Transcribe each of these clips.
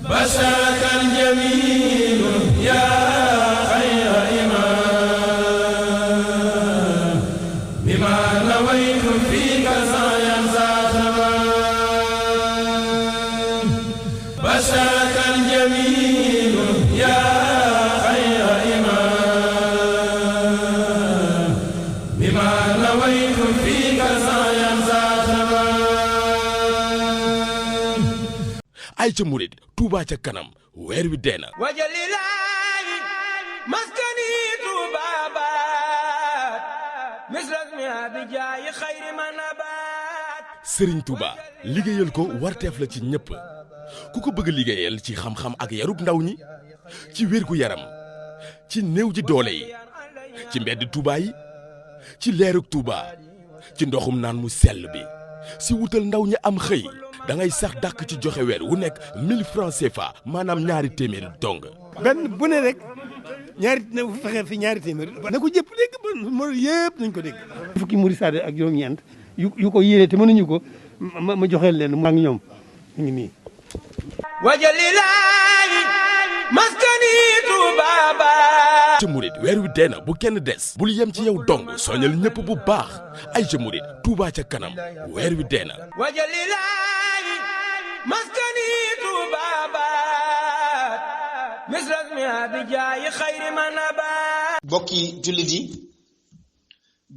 بشرك الجميل يا خير إمام بما نويت فيك سعيا ذا تمام بشرك الجميل يا خير إمام بما نويت فيك سعيا ذا تمام ay ca murid Touba ca kanam weer wi deena wajalilaahi maskani Touba baat misrasmi abijaayi xayri manabaat Sëriñ Touba liggéeyal ko warteef la ci ñëpp ku ko bëgg liggéeyal ci xam-xam ak yarub ndaw ñi ci wérgu yaram ci néew ji doole yi ci mbedd Touba yi ci leerug Touba ci ndoxum naan mu sell bi si wutal ndaw ñi am xëy da ngay sax dàkk ci joxe weer wu nekk 1000 francs CFA maanaam ñaari téeméer dong. benn bu ne rek ñaari na fexe fi ñaari téeméer na ko jëpp dégg ba mo yëpp nañ ko dégg. fukki murid saade ak juróom-ñeent yu ko yéene te mënuñu ko ma joxeel leen mu ak ñoom ñu ngi nii. wajalilaahi maskani Touba baat ca murid weer wi deena bu kenn des bul yem ci yow dong soñal ñëpp bu baax ay ca murid Touba ca kanam weer wi deena wajalilaahi maskani Touba baat misrasmi abijaayi xayri manabaat bokki jullit yi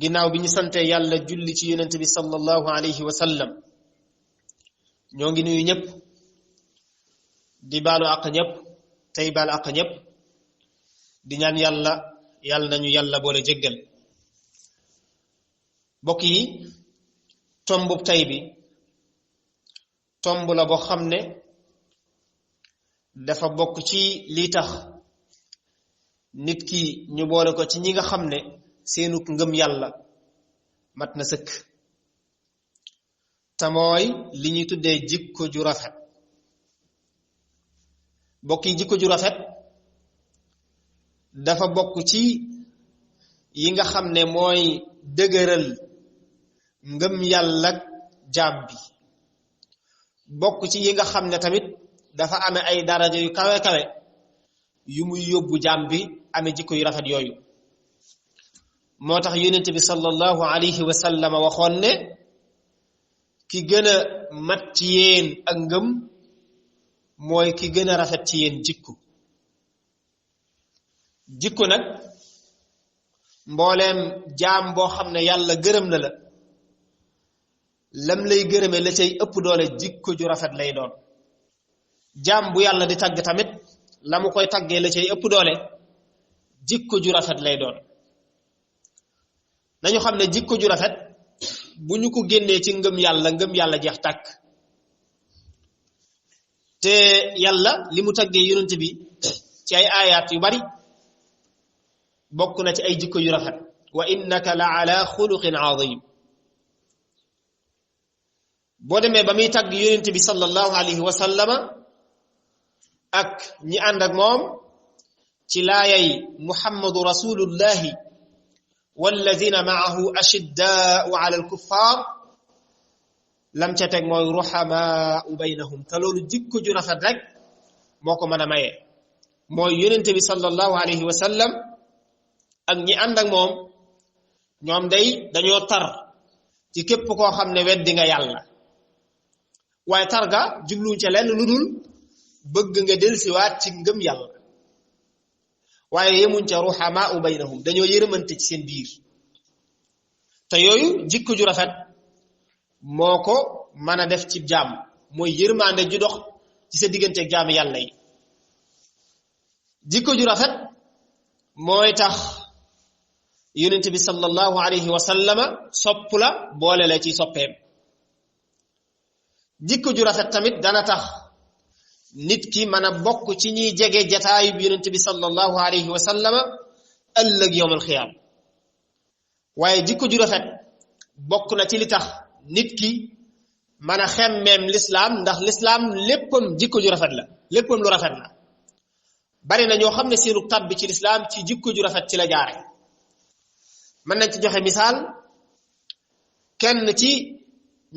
ginnaaw bi ñu sante yàlla julli ci yonent bi sallallahu alayhi wa sallam ñoo ngi nuyu ñëpp di baalu àq ñëpp tey baal àq ñëpp di ñaan yàlla nañu yàlla boole jéggal bokk yi tombub tey bi tomb la boo xam ne dafa bokk ci lii tax nit ki ñu boole ko ci ñi nga xam ne seenuk ngëm yàlla mat na sëkk te mooy li ñuy tuddee jikko ju rafet bokk yi jikko ju rafet dafa bokk ci yi nga xam ne mooy dëgëral ngëm yàlla jaam bi bokk ci yi nga xam ne tamit dafa ame ay daraja yu kawe kawe yu muy yóbbu jaam bi ame jikko yu rafet yooyu moo tax yonent bi sallallahu alayhi wa sallam waxoon ne ki gën a mat ci yéen ak ngëm mooy ki gën a rafet ci yéen jikko nag mbooleem jaam boo xam ne yàlla gërëm na la lam lay gërëme la cay ëpp doole jikko ju rafet lay doon jaam bu yàlla di tagg tamit la mu koy taggee la cay ëpp doole jikko ju rafet lay doon nañu xam ne jikko ju rafet bu ñu ko génnee ci ngëm yàlla jeex tàkk te yàlla li mu taggee yonent bi ci ay aayaat yu bari bokk na ci ay jikko yu rafet wa innaka la ala xuluqin azim boo demee ba muy tagg yonent bi sallallahu alayhi wa sallama ak ñi ànd ak moom ci laayay muhammadu rasulullahi walladina maahu ashiddaau ala alkuffar lam ca teg mooy ruhamaau baynahum te loolu jikko ju rafet rek moo ko mën a maye mooy yonent bi sallallahu alayhi wa sallam ak ñi ànd ak moom ñoom day dañoo tar ci képp koo xam ne weddi nga yàlla waaye targa jubluñ ca lenn lu dul bëgg nga delsiwaat ci ngëm yàlla waaye yemuñ ca ruhamaau baynahum dañoo yërëmante ci seen biir te yooyu jikko ju rafet moo ko mën a def ci jaam mooy yërmande ju dox ci sa diggante ak jaami yàlla yi jikko ju rafet mooy tax yonent bi sallallahu alayhi wa sallama sopp la boole la ci soppeem jikko ju rafet tamit dana tax nit ki mën a bokk ci ñiy jege jataayub yonent bi sallallahu alayhi wa sallama ëllëg yawmal xiyaam waaye jikko ju rafet bokk na ci li tax nit ki mën a xemmeem lislaam ndax lislaam léppam jikko ju rafet la léppam lu rafet la bari na ñoo xam ne seenu tàbbi ci lislaam ci jikko ju rafet ci la jaare mën nañ ci joxe misaal kenn ci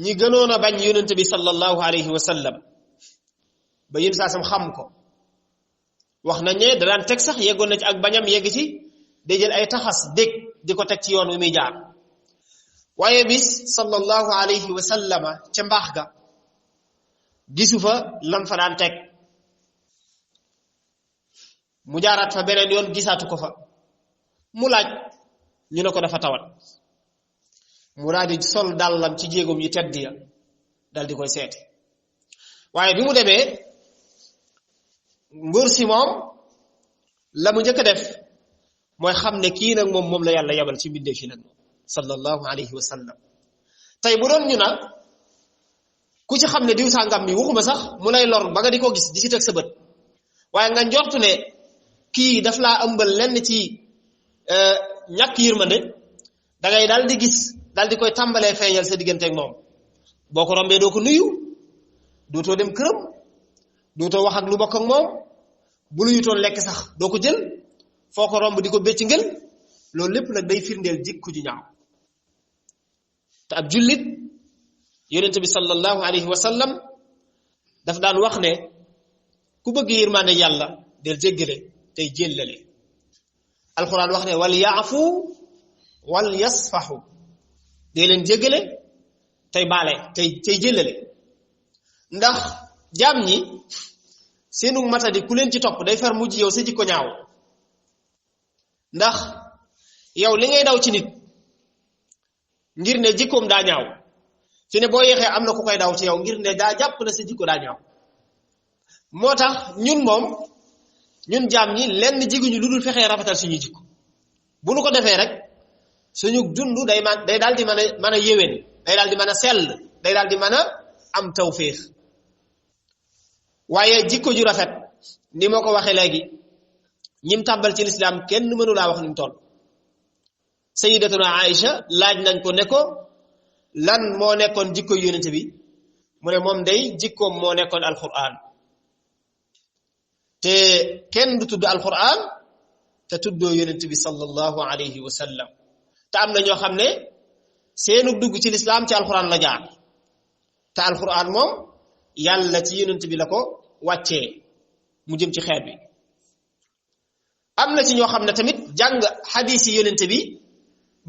ñi gënoon a bañ yonent bi sallallahu alayhi wa sallam ba yéen saa sam xam ko wax nañ ne da daan teg sax yeggoon na ci ak bañam yegg ci day jël ay taxas dégg di ko teg ci yoon wi muy jaar waaye bis sallallahu alayhi wa sallama ca mbaax ga gisu fa lam fa daan teg mu jaaraat fa beneen yoon gisaatu ko fa mu laaj ñu ne ko dafa tawat mu daal di sol dàllam ci jéegoom yu tedd ya dal di koy seeti waaye bi mu demee nguur si moom la mu njëkk a def mooy xam ne kii nag moom la yàlla yabal ci mbindee fi nag sallallahu alayhi wa sallam tey bu doon ñu na ku ci xam ne diw sàngam mi waxuma sax mu lay lor ba nga di ko gis di ci teg sa bët waaye nga njortu ne kii daf laa ëmbal lenn ci ñàkk yërmande da ngay daal di gis daal di koy tàmbalee feeñal sa digganteeg moom boo ko rombee doo ko nuyu dootoo dem këram dootoo wax ak lu bokk ak moom bu lu yutoon lekk sax doo ko jël foo ko romb di ko bécc ngel loolu lépp nag day firndeel jikko ju ñaaw te ab jullit yonent bi sallallahu alayhi wa sallam daf daan wax ne ku bëgg yërmande yàlla del jéggale tey jéllale alquran wax ne wal yaafu wal yasfahu dee leen jéggale tey baale tey jéllale ndax jaam ñi seenu matadi ku leen ci topp day far mujj yow sa jikko ñaaw ndax yow li ngay daw ci nit ngir ne jikkoom daa ñaaw fi ne boo yeexee am na ku koy daw ci yow ngir ne daa jàpp na sa jikko daa ñaaw moo tax ñun jaam ñi lenn jiguñu lu dul fexee rafetal suñu jikko bu nu ko defee rek suñu dund day daal di mën a yéwén day daal di mën a sell day daal di mën a am tawféex waaye jikko ju rafet ni ma ko waxee léegi ñim tàbbal ci lislaam kenn mënu laa wax ni mu toll sayyidatuna Aïcha laaj nañ ko ne ko lan moo nekkoon jikko yonent bi mu ne moom day jikkoom moo nekkoon alquran te kenn du tudd alquran te tuddoo yonent bi sallallahu alayhi wa sallam te am na ñoo xam ne seenu dugg ci lislaam ci alquran la jaar te alquran moom yàlla ci yonent bi la ko wàccee mu jëm ci xeet bi am na ci ñoo xam ne tamit jàng xadiis yi yonent bi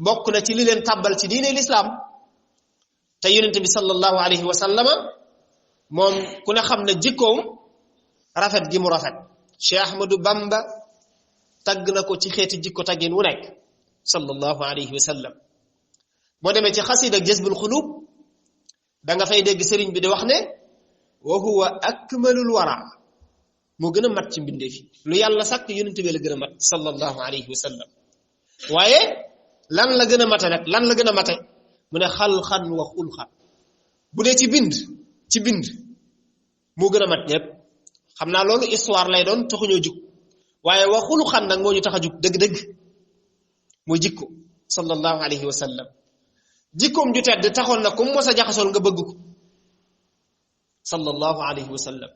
bokk na ci li leen tàbbal ci diine lislaam te yonent bi sallallahu alayhi wa sallama moom ku ne xam ne jikkoom rafet gi mu rafet Cheikh Ahmadou Bamba tagg na ko ci xeeti jikko taggin wu nekk sallallahu alayhi wa sallam boo demee ci xasida ak Jazbul Xulub da nga fay dégg sëriñ bi di wax ne wa huwa akmalul wara moo gën a mat ci mbindeef yi lu yàlla sàkk yonent bi la gën a mat sallallahu alayhi wa sallam waaye lan la gën a mate nag lan la gën a mate mu ne xalxan wa xulxan bu dee ci bind moo gën a mat ñëpp xam naa loolu histoire lay doon taxuñoo jug waaye wa xulxan nag moo ñu tax a jug dëgg-dëgg mooy jikko sallallahu alayhi wa sallam jikkoom ju tedd taxoon na ku mu mos a jaxasool nga bëgg ko sallallahu alayhi wa sallam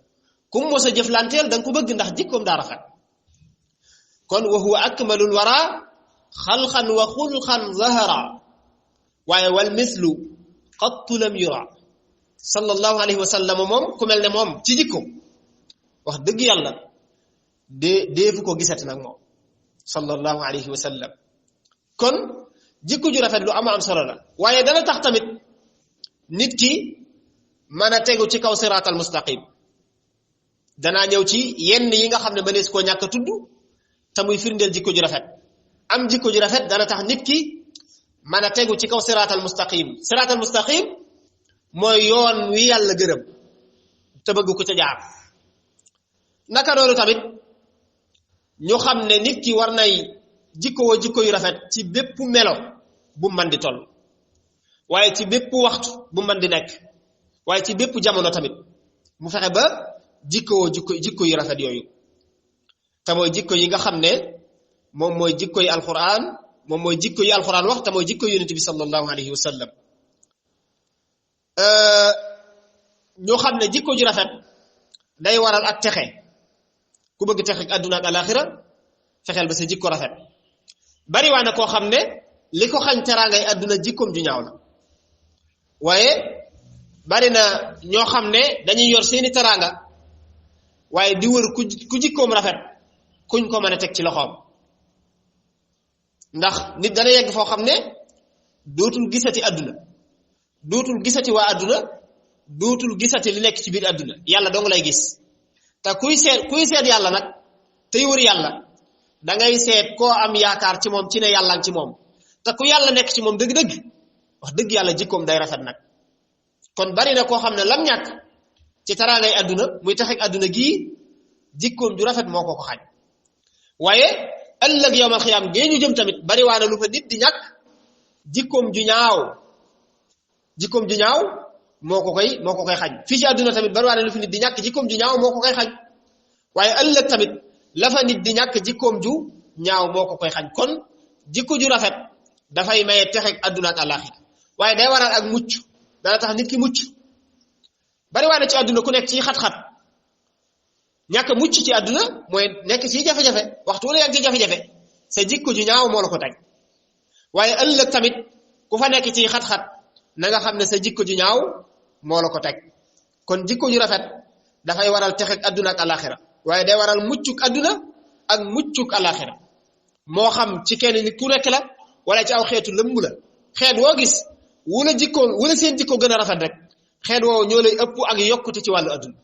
ku mu mos a jëflanteel da nga ko bëgg ndax jikkoom daa rafet kon wa huwa akmalul wara xalqan wa xulqan zahara waaye wal mislu qattu lam yura sallallahu alayhi wa sallam moom ku mel ne moom ci jikko wax dëgg yàlla deefu ko gisati nag moom sallallahu alayhi wa sallam kon jikko ju rafet lu am solo la waaye dana tax tamit nit ki mën a tegu ci kaw siraatal mustaqim danaa ñëw ci yenn yi nga xam ne mënees koo ñàkk a tudd te muy firndeel jikko ju rafet am jikko ju rafet dana tax nit ki mën a tegu ci kaw siraatal mustaqim mooy yoon wi yàlla gërëm te bëgg ko ca jaar naka noonu tamit ñu xam ne nit ki war nay jikko yu rafet ci bépp melo bu mën di toll waaye ci bépp waxtu bu mën di nekk waaye ci bépp jamono tamit mu fexe ba jikko yu rafet yooyu te mooy jikko yi nga xam ne moom mooy jikko yi alquran moom mooy jikko yi alquran wax te mooy jikko yonent bi sallallahu alayhi wa sallam ñoo xam ne jikko ju rafet day waral ak texe ku bëgg texe ak àdduna ak alaxira fexeel ba sa jikko rafet bari waa na koo xam ne li ko xañ teraangay àdduna jikkoom ju ñaaw la waaye bari na ñoo xam ne dañuy yor seeni teraanga waaye di wër ku jikkoom rafet kuñ ko mën a teg ci loxoom ndax nit dana yegg foo xam ne dootul gisati àdduna dootul gisati waa àdduna dootul gisati li nekk ci biir àdduna yàlla dong lay gis te kuy seet yàlla nag tey wër yàlla da ngay seet koo am yaakaar ci moom ci ne yàlla ci moom te ku yàlla nekk ci moom dëgg-dëgg wax dëgg yàlla jikkoom day rafet nag kon bari na koo xam ne lam ñàkk ci taraangay àdduna muy tax ak àdduna gii jikkoom ju rafet moo ko xañ waaye ëllëg yawmal xiyaam gee ñu jëm tamit bari waa na lu fa nit di ñàkk jikkoom ju ñaaw moo ko koy xañ fii ci àdduna tamit bari waa na lu fa nit di ñàkk jikkoom ju ñaaw moo ko koy xañ waaye ëllëg tamit la fa nit di ñàkk jikkoom ju ñaaw moo ko koy xañ kon jikko ju rafet dafay maye texeg àdduna ak àllaaxira waaye day waral ak mucc dana tax nit ki mucc bari waa na ci àdduna ku nekk ci xat-xat ñàkk mucc ci àdduna mooy nekk ci jafe-jafe waxtu wala yaa ngi ci jafe-jafe sa jikko ju ñaaw moo la ko teg waaye ëllëg tamit ku fa nekk ci xat-xat na nga xam ne sa jikko ju ñaaw moo la ko teg kon jikko ju rafet dafay waral texeg àdduna ak àllaaxira waaye day waral muccuk àdduna ak muccuk àllaaxira moo xam ci kenn nit ku nekk la wala ci aw xeetu lëmb la xeet woo gis wala seen jikko gën a rafet rek xeet woo ñoo lay ëpp ak yokkute ci wàllu àdduna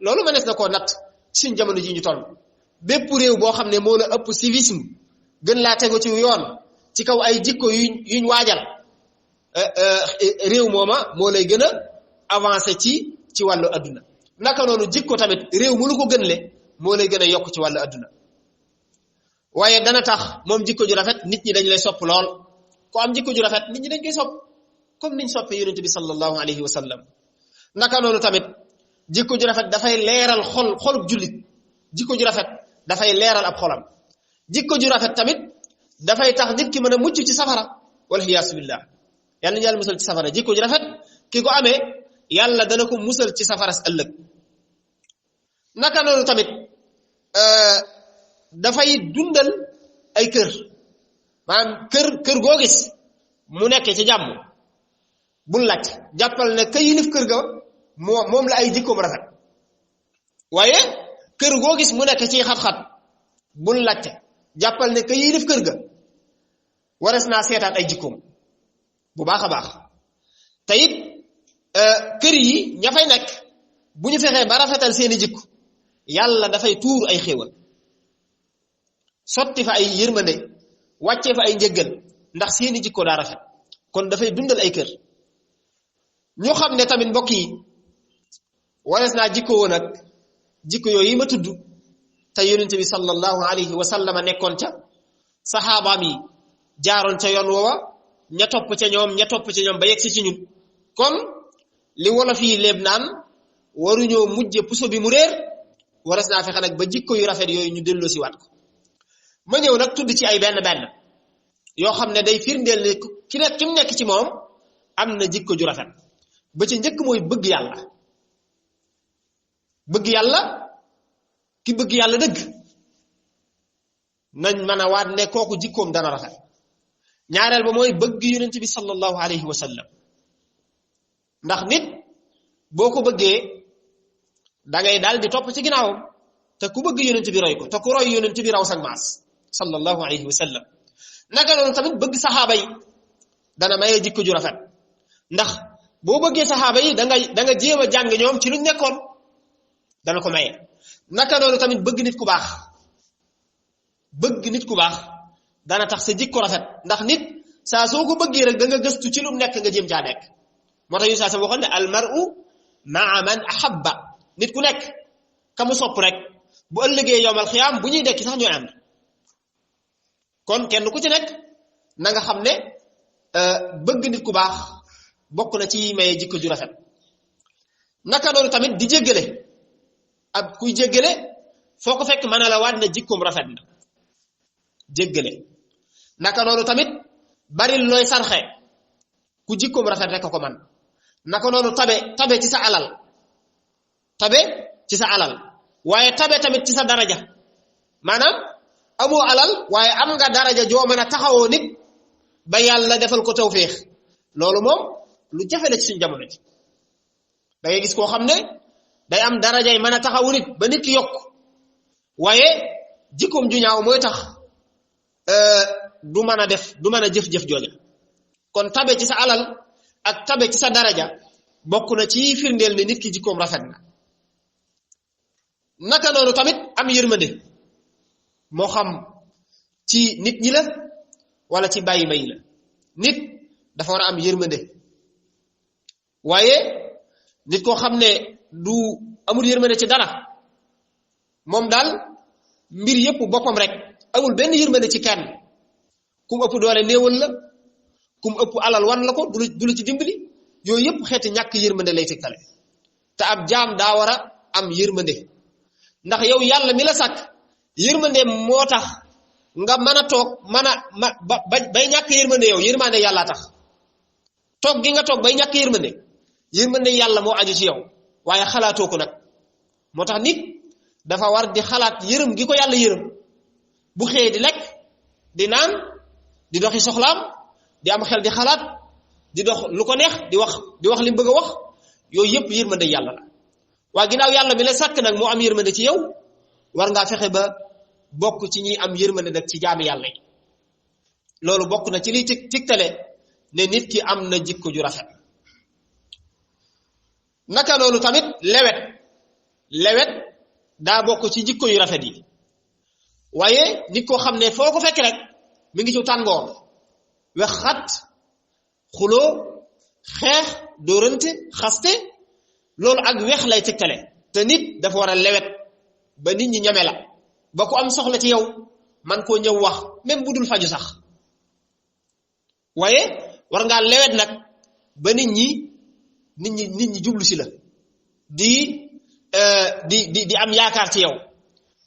loolu mënees na koo natt suñ jamono ji ñu toll bépp réew boo xam ne moo la ëpp civisme gën laa tegu ci yoon ci kaw ay jikko yuñ waajal réew mooma moo lay gën a avancé ci wàllu àdduna naka noonu jikko tamit réew mu lu ko gën le moo lay gën a yokk ci wàllu àdduna waaye dana tax moom jikko ju rafet nit ñi dañ lay sopp lool ko am jikko ju rafet nit ñi dañ koy sopp comme niñ soppee yonent bi sallallahu alayhi wa sallam naka noonu tamit jikko ju rafet dafay leeral xolub jullit jikko ju rafet dafay leeral ab xolam jikko ju rafet tamit dafay tax nit ki mën a mucc ci safara wal iyaasu billah yàlla na yàlla musal ci safara jikko ju rafet ki ko amee yàlla dana ko musal ci safara ëllëg naka noonu tamit dafay dundal ay kër maanaam kër goo gis mu nekk ci jàmm bul laaj jàppal ne ka yilif kër ga moom la ay jikkoom rafet waaye kër goo gis mu nekk ci xat-xat bul laajte jàppal ne ka yilif kër ga wares naa seetaat ay jikkoom bu baax a baax te it kër yi ña fay nekk bu ñu fexee ba rafetal seeni jikko yàlla dafay tuur ay xéewal sotti fa ay yërmande wàccee fa ay njëggal ndax seeni jikko daa rafet kon dafay dundal ay kër ñu xam ne tamit mbokk yi warees naa jikko woon ak jikko yooyu ma tudd te yonent bi sallallahu alayhi wa sallam nekkoon ca saxaabaam yi jaaroon ca yoon woowa ña topp ca ñoom ba yegsi ci ñun kon li wolof yi léeb naan waruñoo mujje puso bi mu réer warees naa fexe nag ba jikko yu rafet yooyu ñu delloo si waat ko ma ñëw nag tudd ci ay benn yoo xam ne day firndeel ne ki mu nekk ci moom am na jikko ju rafet ba ci njëkk mooy bëgg yàlla ki bëgg yàlla dëgg nañ mën a waat ne kooku jikkoom dana rafet ñaareel ba mooy bëgg yonent bi sallallahu alayhi wa sallam ndax nit boo ko bëggee dangay daal di topp ci ginnaawam te ku bëgg yonent bi roy ko te ku roy yonent bi raw sag maas sallallahu alayhi wa sallam naka noonu tamit bëgg saxaaba yi dana maye jikko ju rafet ndax boo bëggee saxaaba yi da nga jéem a jàng ñoom ci luñ nekkoon dana ko maye naka noonu tamit bëgg nit ku baax dana tax sa jikko rafet ndax nit saa soo ko bëggee rek da nga gëstu ci lu nekk nga jéem caa nekk moo tax yu saa sa waxoon ne al mar'u ma'a man ahabba nit ku nekk ka mu sopp rek bu ëllëgee yowmal xiyaam bu ñuy dekki sax ñooy ànd kon kenn ku ci nekk na nga xam ne bëgg nit ku baax bokk na ci maye jikko ju rafet naka noonu tamit di jéggale ab kuy jéggale foo ko fekk mën a la waat na jikkoom rafet na jéggale naka noonu tamit bari looy sarxe ku jikkoom rafet rek ko man naka noonu tabe ci sa alal waaye tabe tamit ci sa daraja maanaam amoo alal waaye am nga daraja joo mën a taxawoo nit ba yàlla defal ko tawféex loolu moom lu jafe la ci suñu jamono ji da ngay gis koo xam ne day am darajay mën a taxawu nit ba nit ki yokk waaye jikkoom ju ñaaw mooy tax du mën a jëf-jëf jooja kon tabe ci sa alal ak tabe ci sa daraja bokk na ci firndeel ne nit ki jikkoom rafet na naka noonu tamit am yërmande moo xam ci nit ñi la wala ci bàyyi may la nit dafa war a am yërmande waaye nit koo xam ne du amul yërmande ci dara moom daal mbir yépp boppam rek amul benn yërmande ci kenn kum ëpp doole néewal la kum ëpp alal wan la ko du la ci dimbali yooyu yépp xeeti ñàkk yërmande lay tegtale te ab jaam daa war a am yërmande ndax yow yàlla mi la sàkk yërmande moo tax nga mën a toog bay ñàkk yërmande yow yërmande yàlla tax toog gi nga toog bay ñàkk yërmande yàlla moo aju ci yow waaye xalaatoo ko nag moo tax nit dafa war di xalaat yërëm gi ko yàlla yërëm bu xëyee di lekk di naan di doxi soxlaam di am xel di xalaat di dox lu ko neex di wax li mu bëgg a wax yooyu yépp yërmande yàlla la waa ginnaaw yàlla mi la sàkk nag moo am yërmande ci yow war ngaa fexe ba bokk ci ñi am yërmande nag ci jaami yàlla yi loolu bokk na ci liy tigtale ne nit ki am na jikko ju rafet naka noonu tamit lewet daa bokk ci jikko yu rafet yi waaye nit koo xam ne foo ko fekk rek mi ngi ci tàngoor wex xat xuloo xeex dóorante xaste loolu ak wex lay tegtale te nit dafa war a lewet ba nit ñi ñame la ba ku am soxla ci yow man koo ñëw wax même bu dul faju sax waaye war ngaa lewet nag ba nit ñi jublu si la di am yaakaar ci yow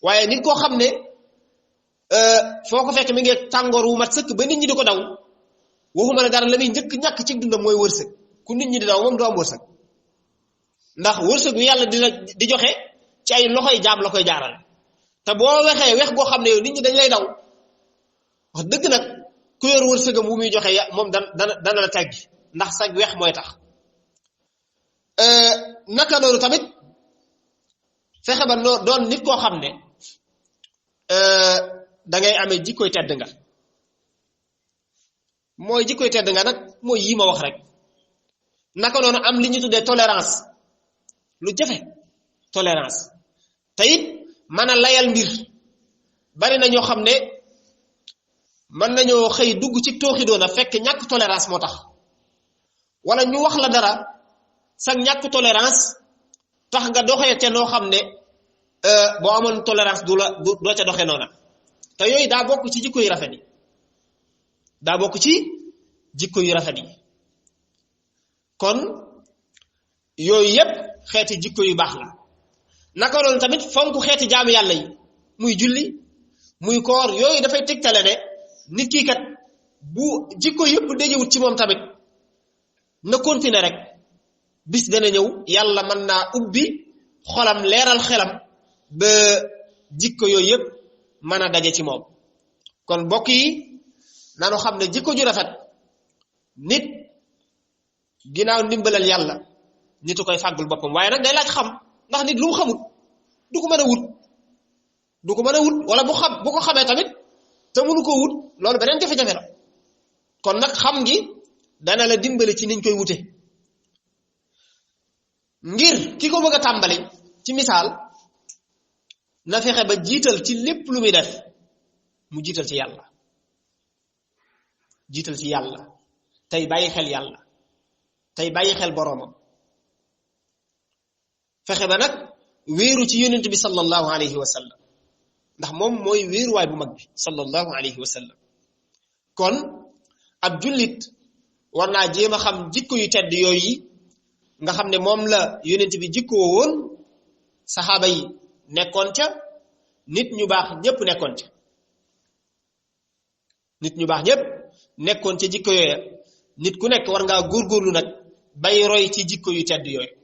waaye nit koo xam ne foo ko fekk mi ngi tàngoor wu mat sëkk ba nit ñi di ko daw waxuma ne dara la muy njëkk ñàkk ci dundam mooy wërsëg ku nit ñi di daw moom doo am wërsëg ndax wërsëg wi yàlla di joxe ci ay loxoy jaam la koy jaaral te boo wexee wex goo xam ne yow nit ñi dañ lay daw wax dëgg nag ku yor wërsëgam wu muy joxe moom dana la teggi ndax sag wex mooy tax naka noonu tamit fexe ba doon nit koo xam ne da ngay amee jikkoy tedd nga mooy jikkoy tedd nga nag mooy yi ma wax rek naka noonu am li ñu tuddee tolérance lu jafe tolérance te it mën a layal mbir bari na ñoo xam ne mën nañoo xëy dugg ci tooxi doona fekk ñàkk tolérance moo tax wala ñu wax la dara sax ñàkk tolérance tax nga doxee te noo xam ne boo amoon tolérance doo ca doxee noona te yooyu daa bokk ci jikko yu rafet yi daa bokk ci jikko yu rafet yi kon yooyu yépp xeeti jikko yu baax la naka noonu tamit fonk xeeti jaamu yàlla yi muy julli muy koor yooyu dafay tegtale ne nit kii kat bu jikko yépp dajewut ci moom tamit na continuer rek bis dana ñëw yàlla mën naa ubbi xolam leeral xelam ba jikko yooyu yépp mën a daje ci moom kon mbokk yi nanu xam ne jikko ju rafet nit ginnaaw ndimbalal yàlla nitu koy fàggul boppam waaye nag day laaj xam ndax nit lu mu xamut du ko mën a wut wala bu ko xamee tamit te mënu ko wut loolu beneen jafe-jafe la kon nag xam gi dana la dimbali ci niñ koy wute ngir ki ko bëgg a tàmbali ci misaal na fexe ba jiital ci lépp lu muy def mu jiital ci yàlla tey bàyyi xel yàlla tey bàyyi xel boroomam fexe ba nag wéeru ci yonent bi sallallahu alayhi wa sallam ndax moom mooy wéeruwaay bu mag bi sallallahu alayhi wa sallam kon ab jullit war naa jéem a xam jikko yu tedd yooyu nga xam ne moom la yonent bi jikkoo woon saxaaba yi nekkoon ca nit ñu baax ñépp nekkoon ca jikko yooya nit ku nekk war ngaa góorgóorlu nag bay roy ci jikko yu tedd yooyu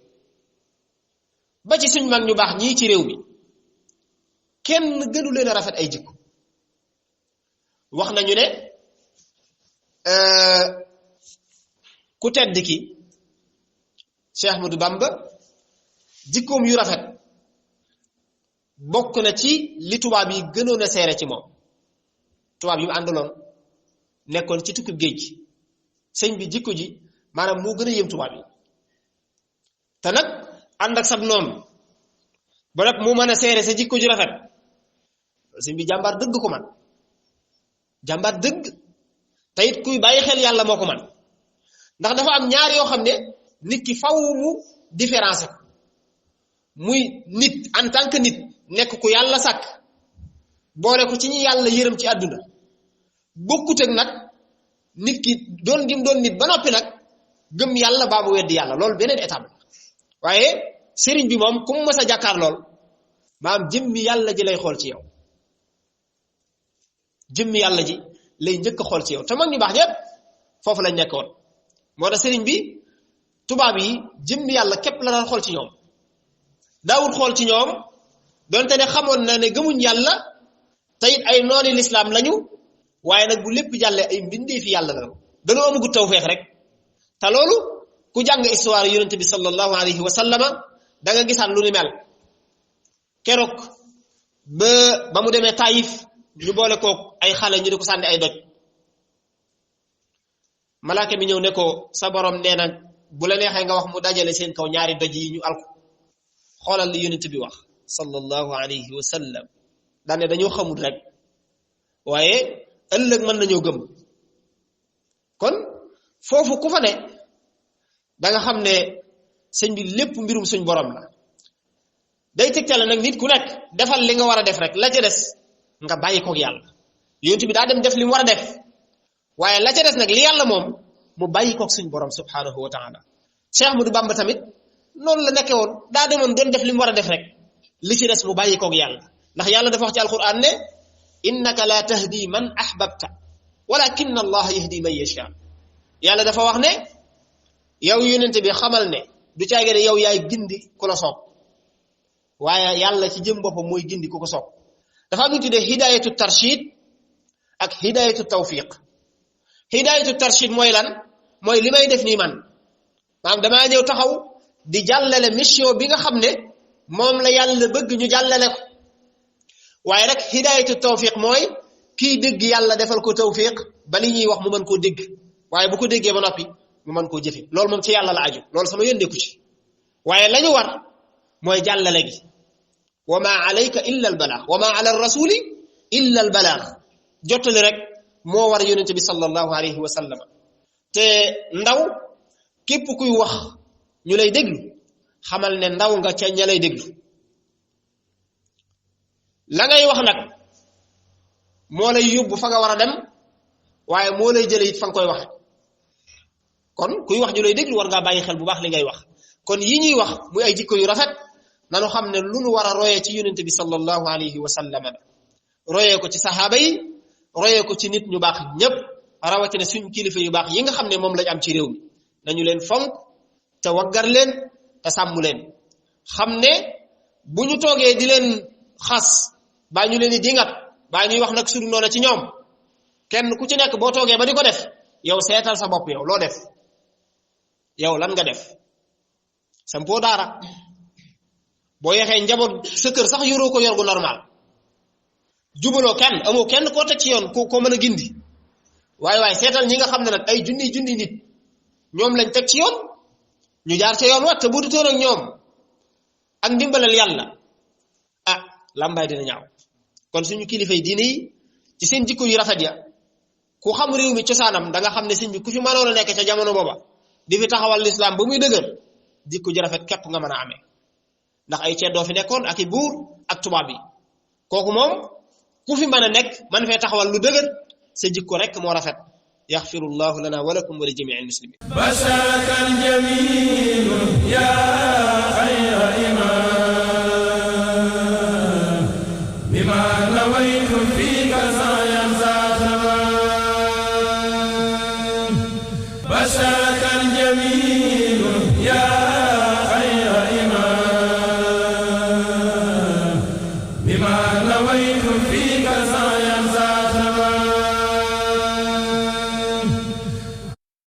ba ci suñ mag ñu baax ñii ci réew mi kenn gënu leen a rafet ay jikko wax nañu ne ku tedd ki Cheikh Ahmadou Bamba jikkoom yu rafet bokk na ci li tubaab yi gënoon a seere ci moom tubaab yu àndaloon nekkoon ci tukkib géej gi sëñ bi jikko ji maanaam moo gën a yëm tubaab yi te nag ànd ak sab noonu ba nag mu mën a seere sa jikko ju rafet sëñ bi jàmbaar dëgg ko man jàmbaar dëgg te it kuy bàyyi xel yàlla moo ko man ndax dafa am ñaar yoo xam ne nit ki faw mu différence ko muy nit en tant que nit nekk ku yàlla sàkk boole ko ci ñi yàlla yërëm ci àdduna bokkut ak nag nit ki doon gim doon nit ba noppi nag gëm yàlla baa mu weddi yàlla loolu beneen étape la waaye sëriñ bi moom ku mu mës a jàkkaar lool maam jëmmi yàlla ji lay xool ci yow jëmmi yàlla ji lay njëkk a xool ci yow te mag ñu baax ñëpp foofu lañ nekkoon moo tax sëriñ bi tubaab yi jëmmi yàlla képp la daan xool ci ñoom daawul xool ci ñoom donte ne xamoon na ne gëmuñ yàlla te it ay nooni lislaam lañu waaye nag bu lépp jàllee ay mbindee fi yàlla la dañoo amagut tawfeex rek te loolu ku jàng histoire yonente bi sallallahu alayhi wa sallama da nga gisaat lu ni mel keroog ba mu demee Taïf ñu boole kook ay xale ñu di ko sànni ay doj malaaka mi ñëw ne ko sa borom nee na bu la neexee nga wax mu dajale seen kaw ñaari doj yi ñu alko xoolal li yonent bi wax sallallahu alayhi wa sallam daane dañoo xamul rek waaye ëllëg mën nañoo gëm kon foofu ku fa ne da nga xam ne sëñ bi lépp mbirum suñ borom la day tegtale nag nit ku nekk defal li nga war a def rek la ca des nga bàyyi koog yàlla yonent bi daa dem def li mu war a def waaye la ca des nag li yàlla moom mu bàyyi koog suñ borom subhanahu wa taala Cheikh Ahmadou Bamba tamit noonu la nekkee woon daa demoon doon def li mu war a def rek li ci des mu bàyyi koog yàlla ndax yàlla dafa wax ci alquran ne innaka la tahdi man ahbabta walakin allah yahdi man yasha yàlla dafa wax ne yow yonent bi xamal ne du caage ne yow yaay gindi ku la soob waaye yàlla ci jëm boppam mooy gindi ku ko soob dafa am lu tuddee hidayatu tarshid ak hidayatu tawfiq hidayatu tarshid mooy lan mooy li may def nii man maanaam damaa ñëw taxaw di jàllale mission bi nga xam ne moom la yàlla bëgg ñu jàllale ko waaye rek hidayatu tawfiq mooy kii dégg yàlla defal ko tawfiq ba li ñuy wax mu mën koo dégg waaye bu ko déggee ba noppi mu mën koo jëfe loolu moom ci yàlla la aju loolu sama yónneeku ci waaye la ñu war mooy jàllale gi wa ma alayka illa al balagh wa ma ala ar rasuli illa al balagh jottali rek moo war yonente bi sallallahu alayhi wa sallam te ndaw képp kuy wax ñu lay déglu xamal ne ndaw nga ca ña lay déglu la ngay wax nag moo lay yóbbu fa nga war a dem waaye moo lay jële it fa nga koy waxe kon kuy wax ñu lay déglu war ngaa bàyyi xel bu baax li ngay wax kon yi ñuy wax muy ay jikko yu rafet nanu xam ne lu nu war a royee ci yonente bi sallallahu alayhi wa sallam royee ko ci saxaaba yi royee ko ci nit ñu baax ñépp rawatina suñ kilifa yu baax yi nga xam ne moom lañ am ci réew mi nañu leen fonk te waggar leen te sàmm leen xam ne bu ñu toogee di leen xas baa ñu leen di dingat baa ñuy wax nag sudu noona ci ñoom kenn ku ci nekk boo toogee ba di ko def yow seetal sa bopp yow loo def yow lan nga def sampoo daara boo yexee njaboot sa kër sax yoroo ko yor gu normal jubaloo kenn amoo kenn koo teg ci yoon koo mën a gindi waaye seetal ñi nga xam ne nag ay junni nit ñoom lañ teg ci yoon ñu jaar ca yoon wat te bu dutoon ak ñoom ak ndimbalal yàlla ah làmbaay dina ñaaw kon suñu kilifay diine yi ci seen jikko yu rafet ya ku xam réew mi cosaanam da nga xam ne sëñ bi ku fi mënoon a nekk ca jamono booba di fi taxawal lislaam ba muy dëgër jikko ju rafet képp nga mën a amee ndax ay ceddoo fi nekkoon ak i buur ak tubaab yi kooku moom ku fi mën a nekk man fee taxawal lu dëgër sa jikko rek moo rafet yaxfirullahu lana wa lakum wa li jami'il muslimin basharakal jamil ya